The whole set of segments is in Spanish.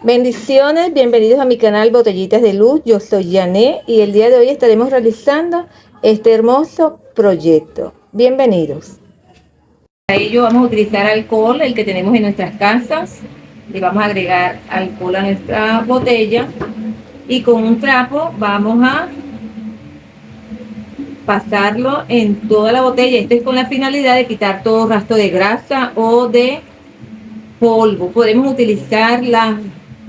Bendiciones, bienvenidos a mi canal Botellitas de Luz. Yo soy Janet y el día de hoy estaremos realizando este hermoso proyecto. Bienvenidos. Para ello vamos a utilizar alcohol, el que tenemos en nuestras casas. Le vamos a agregar alcohol a nuestra botella y con un trapo vamos a pasarlo en toda la botella. Esto es con la finalidad de quitar todo rastro de grasa o de polvo. Podemos utilizar las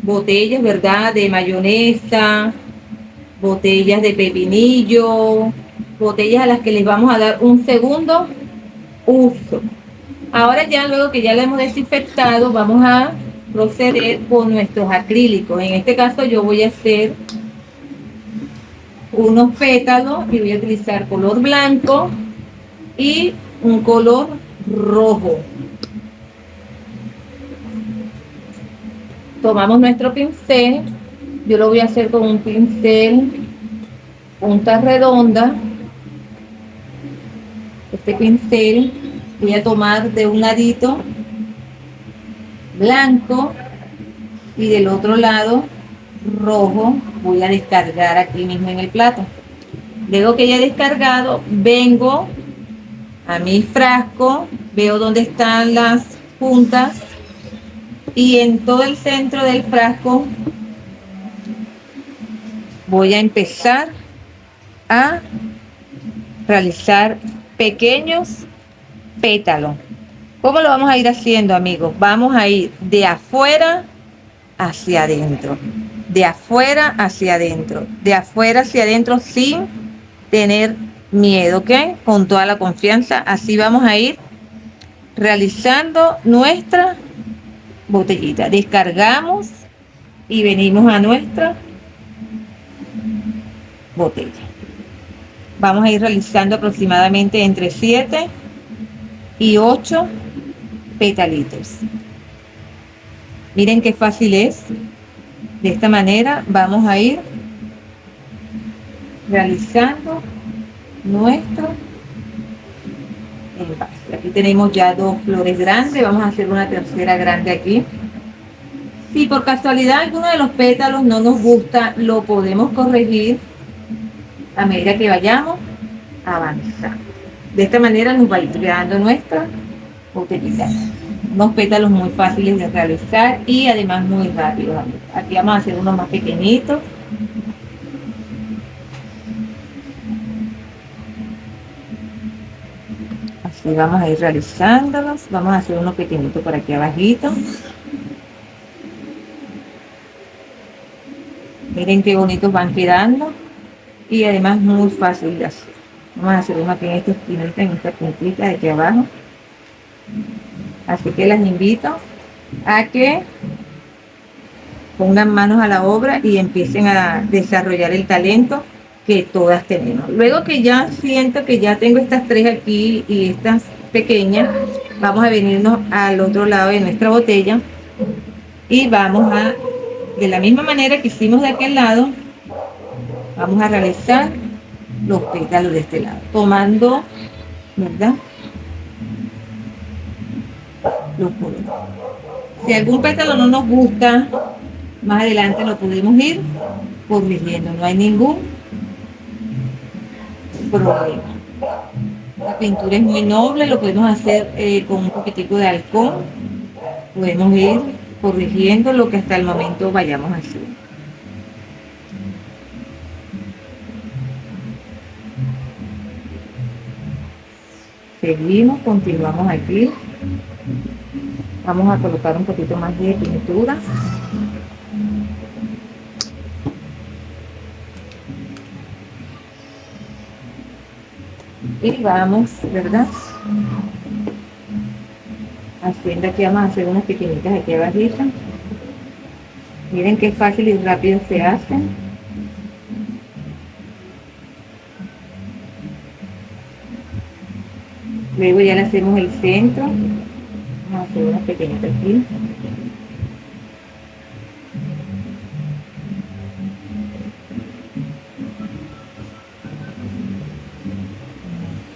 botellas, ¿verdad? De mayonesa, botellas de pepinillo, botellas a las que les vamos a dar un segundo uso. Ahora ya luego que ya la hemos desinfectado, vamos a proceder con nuestros acrílicos. En este caso yo voy a hacer unos pétalos y voy a utilizar color blanco y un color rojo. Tomamos nuestro pincel, yo lo voy a hacer con un pincel punta redonda. Este pincel voy a tomar de un ladito blanco y del otro lado rojo. Voy a descargar aquí mismo en el plato. Luego que ya he descargado, vengo a mi frasco, veo dónde están las puntas y en todo el centro del frasco voy a empezar a realizar pequeños pétalos. ¿Cómo lo vamos a ir haciendo, amigos? Vamos a ir de afuera hacia adentro, de afuera hacia adentro, de afuera hacia adentro sin tener miedo, ¿ok? Con toda la confianza. Así vamos a ir realizando nuestra botellita. Descargamos y venimos a nuestra botella. Vamos a ir realizando aproximadamente entre 7 y 8 petalitos. Miren qué fácil es. De esta manera vamos a ir realizando nuestro envase. Aquí tenemos ya 2 flores grandes. Vamos a hacer una tercera grande aquí. Si por casualidad alguno de los pétalos no nos gusta, lo podemos corregir a medida que vayamos avanzando. De esta manera nos va a ir creando nuestra botellita. Unos pétalos muy fáciles de realizar y además muy rápidos. Aquí vamos a hacer unos más pequeñitos. Así vamos a ir realizándolos. Vamos a hacer unos pequeñitos por aquí abajito. Miren qué bonitos van quedando y además muy fácil de hacer. Vamos a hacer uno aquí en esta esquinita, en esta puntita de aquí abajo. Así que las invito a que pongan manos a la obra y empiecen a desarrollar el talento que todas tenemos. Luego que ya siento que ya tengo estas 3 aquí y estas pequeñas, vamos a venirnos al otro lado de nuestra botella y vamos a, de la misma manera que hicimos de aquel lado, vamos a realizar los pétalos de este lado, tomando, ¿verdad?, los colores. Si algún pétalo no nos gusta, más adelante lo podemos ir corrigiendo, no hay ningún problema. La pintura es muy noble, lo podemos hacer con un poquitico de alcohol, podemos ir corrigiendo lo que hasta el momento vayamos a hacer. Seguimos, continuamos aquí. Vamos a colocar un poquito más de pintura. Y vamos, ¿verdad?, haciendo aquí, vamos a hacer unas pequeñitas aquí abajito. Miren qué fácil y rápido se hacen. Luego ya le hacemos el centro. Vamos a hacer unas pequeñitas aquí.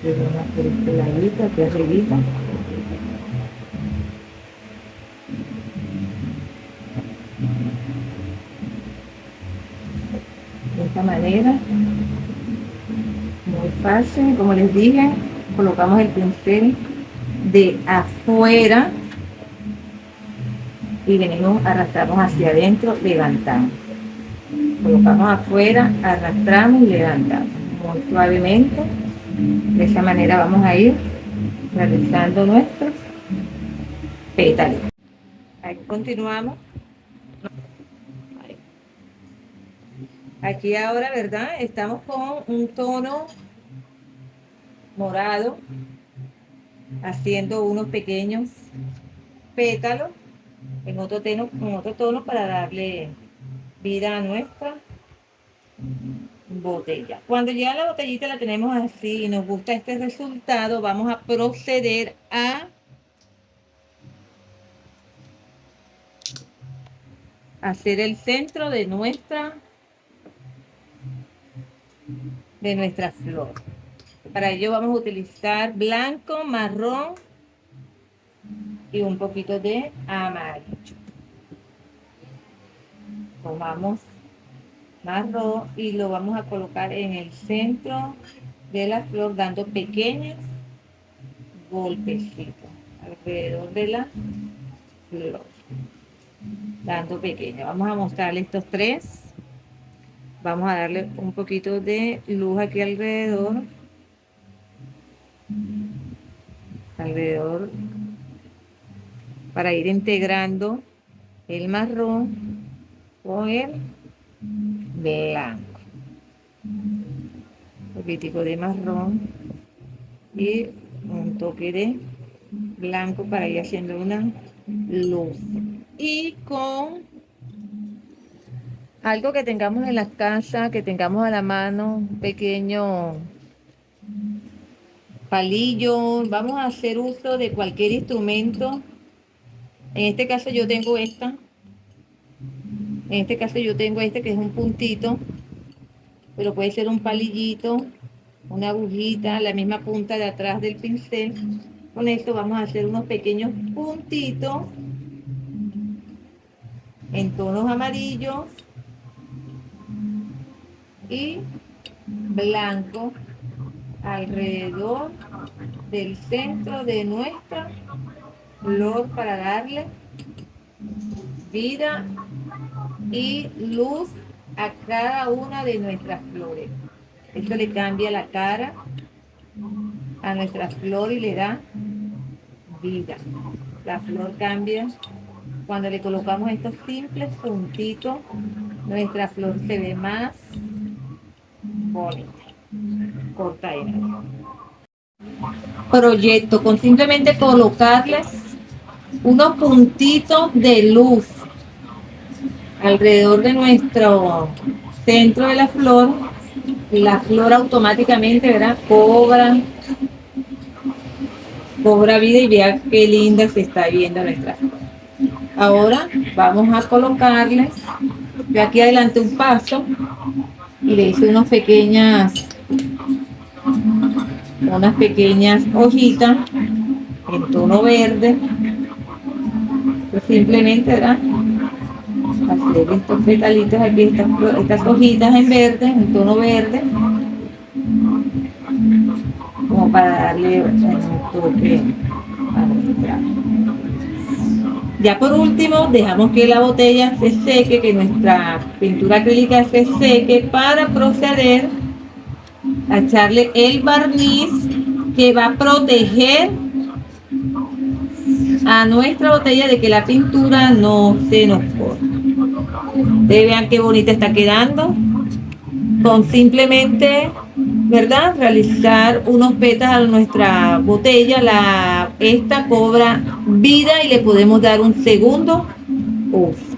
Una por este ladito, aquí arribita. esta manera, muy fácil. Como les dije, colocamos el pincel de afuera y venimos, arrastramos hacia adentro, levantamos. Colocamos afuera, arrastramos y levantamos muy suavemente. De esa manera vamos a ir realizando nuestros pétalos. Ahí continuamos. Aquí ahora, ¿verdad? Estamos con un tono morado, haciendo unos pequeños pétalos en otro tono para darle vida a nuestra botella. Cuando ya la botellita la tenemos así y nos gusta este resultado, vamos a proceder a hacer el centro de nuestra flor. Para ello vamos a utilizar blanco, marrón y un poquito de amarillo. Tomamos marrón y lo vamos a colocar en el centro de la flor, dando pequeños golpecitos alrededor de la flor, dando pequeños. Vamos a mostrarle estos tres. Vamos a darle un poquito de luz aquí alrededor para ir integrando el marrón con el blanco. Un poquitico de marrón y un toque de blanco para ir haciendo una luz. Y con algo que tengamos en la casa, que tengamos a la mano, un pequeño palillo, vamos a hacer uso de cualquier instrumento. En este caso yo tengo esta. En este caso yo tengo este que es un puntito, pero puede ser un palillito, una agujita, la misma punta de atrás del pincel. Con esto vamos a hacer unos pequeños puntitos en tonos amarillos y blanco alrededor del centro de nuestra flor para darle vida y luz a cada una de nuestras flores. Esto le cambia la cara a nuestra flor y le da vida. La flor cambia cuando le colocamos estos simples puntitos. Nuestra flor se ve más bonita. Corta ahí. Proyecto con simplemente colocarles unos puntitos de luz alrededor de nuestro centro de la flor automáticamente, ¿verdad? Cobra vida y vea qué linda se está viendo nuestra flor. Ahora vamos a colocarles, yo aquí adelanté un paso y le hice unas pequeñas hojitas en tono verde. Pues simplemente, ¿verdad? Hacer estos petalitos aquí, estas hojitas en verde, en tono verde, como para darle un toque a nuestra. Ya por último, dejamos que la botella se seque, que nuestra pintura acrílica se seque para proceder a echarle el barniz que va a proteger a nuestra botella de que la pintura no se nos corte. Ustedes vean qué bonita está quedando. Con simplemente, ¿verdad?, realizar unos pétalos a nuestra botella, esta cobra vida y le podemos dar un segundo uso.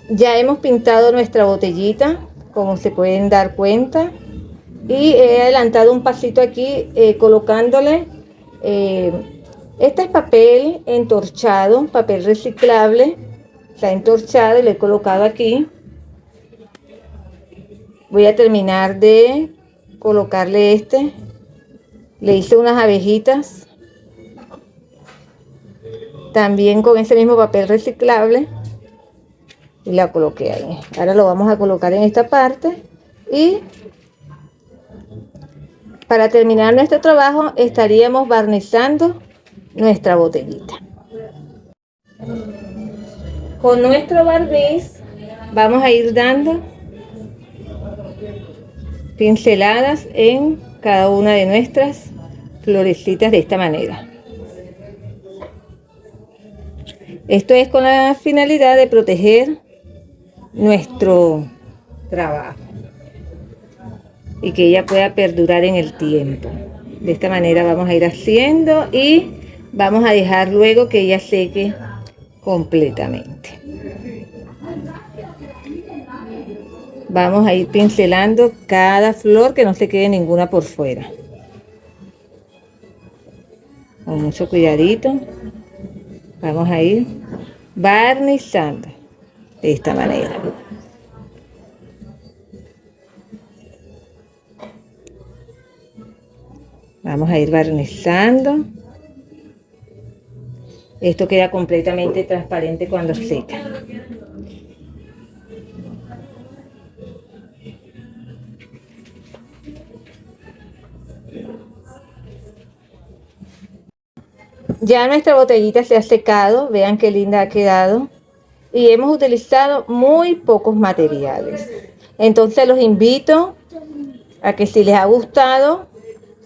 Ya hemos pintado nuestra botellita, como se pueden dar cuenta, y he adelantado un pasito aquí colocándole este es papel entorchado, papel reciclable, está entorchado y lo he colocado aquí. Voy a terminar de colocarle este. Le hice unas abejitas. También con ese mismo papel reciclable. y la coloqué ahí. Ahora lo vamos a colocar en esta parte y para terminar nuestro trabajo estaríamos barnizando nuestra botellita. Con nuestro barniz vamos a ir dando pinceladas en cada una de nuestras florecitas de esta manera. Esto es con la finalidad de proteger nuestro trabajo y que ella pueda perdurar en el tiempo. De esta manera vamos a ir haciendo y vamos a dejar luego que ella seque completamente. Vamos a ir pincelando cada flor, que no se quede ninguna por fuera. Con mucho cuidadito vamos a ir barnizando de esta manera. Vamos a ir barnizando. Esto queda completamente transparente cuando seca. Ya nuestra botellita se ha secado, vean qué linda ha quedado. Y hemos utilizado muy pocos materiales. Entonces los invito a que si les ha gustado,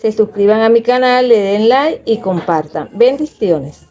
se suscriban a mi canal, le den like y compartan. Bendiciones.